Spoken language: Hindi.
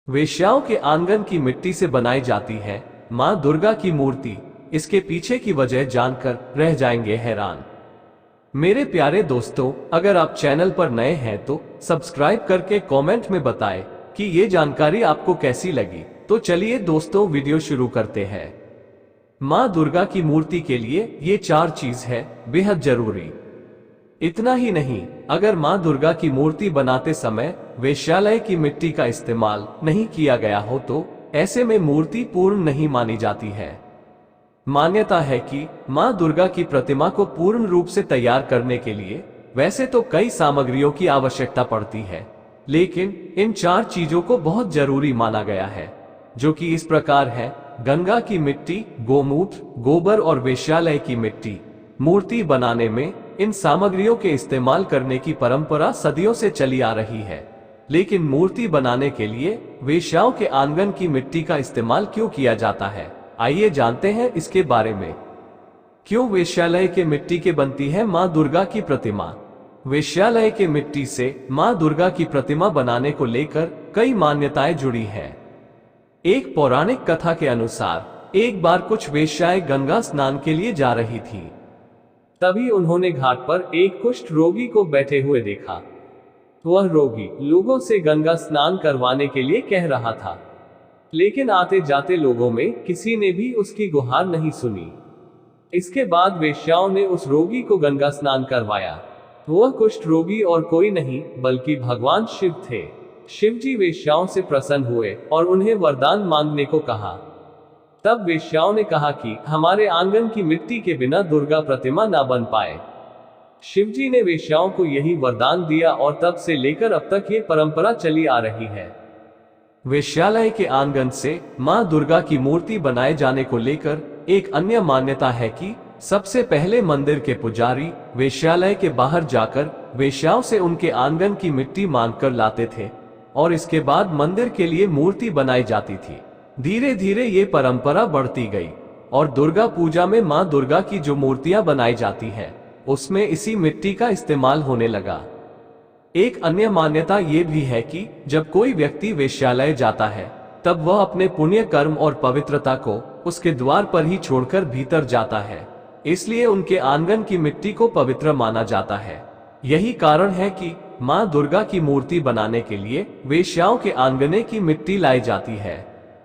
वेश्याओं के आंगन की मिट्टी से बनाई जाती है मां दुर्गा की मूर्ति। इसके पीछे की वजह जानकर रह जाएंगे हैरान। मेरे प्यारे दोस्तों, अगर आप चैनल पर नए हैं तो सब्सक्राइब करके कमेंट में बताएं कि ये जानकारी आपको कैसी लगी। तो चलिए दोस्तों, वीडियो शुरू करते हैं। मां दुर्गा की मूर्ति के लिए ये 4 चीज है बेहद जरूरी। इतना ही नहीं, अगर मां दुर्गा की मूर्ति बनाते समय वेश्यालय की मिट्टी का इस्तेमाल नहीं किया गया हो तो ऐसे में मूर्ति पूर्ण नहीं मानी जाती है। मान्यता है कि मां दुर्गा की प्रतिमा को पूर्ण रूप से तैयार करने के लिए वैसे तो कई सामग्रियों की आवश्यकता पड़ती है, लेकिन इन 4 चीजों को बहुत जरूरी माना गया है, जो कि इस प्रकार है: गंगा की मिट्टी, गोमूत्र, गोबर और वेश्यालय की मिट्टी। मूर्ति बनाने में इन सामग्रियों के इस्तेमाल करने की परंपरा सदियों से चली आ रही है, लेकिन मूर्ति बनाने के लिए वेश्याओं के आंगन की मिट्टी का इस्तेमाल क्यों किया जाता है, आइए जानते हैं इसके बारे में। क्यों वेश्यालय के मिट्टी के बनती है मां दुर्गा की प्रतिमा? वेश्यालय के मिट्टी से मां दुर्गा की प्रतिमा बनाने को लेकर कई मान्यताएं जुड़ी हैं। एक पौराणिक कथा के अनुसार एक बार कुछ वेश्याएं गंगा स्नान के लिए जा रही थी। तभी उन्होंने घाट पर एक कुष्ठ रोगी को बैठे हुए देखा। वह रोगी लोगों से गंगा स्नान करवाने के लिए कह रहा था, लेकिन आते जाते लोगों में किसी ने भी उसकी गुहार नहीं सुनी। इसके बाद वेश्याओं ने उस रोगी को गंगा स्नान करवाया। वह कुष्ठ रोगी और कोई नहीं बल्कि भगवान शिव थे। शिवजी वेश्याओं से प्रसन्न हुए और उन्हें वरदान मांगने को कहा। तब वेश्याओं ने कहा कि हमारे आंगन की मिट्टी के बिना दुर्गा प्रतिमा ना बन पाए। शिवजी ने वेश्याओं को यही वरदान दिया और तब से लेकर अब तक ये परंपरा चली आ रही है। वेश्यालय के आंगन से मां दुर्गा की मूर्ति बनाए जाने को लेकर एक अन्य मान्यता है कि सबसे पहले मंदिर के पुजारी वेश्यालय के बाहर जाकर वेश्याओं से उनके आंगन की मिट्टी मांगकर लाते थे और इसके बाद मंदिर के लिए मूर्ति बनाई जाती थी। धीरे धीरे ये परंपरा बढ़ती गई और दुर्गा पूजा में मां दुर्गा की जो मूर्तियां बनाई जाती है उसमें इसी मिट्टी का इस्तेमाल होने लगा। एक अन्य मान्यता ये भी है कि जब कोई व्यक्ति वेश्यालय जाता है तब वह अपने पुण्य कर्म और पवित्रता को उसके द्वार पर ही छोड़कर भीतर जाता है, इसलिए उनके आंगन की मिट्टी को पवित्र माना जाता है। यही कारण है कि मां दुर्गा की मूर्ति बनाने के लिए वेश्याओं के आंगने की मिट्टी लाई जाती है।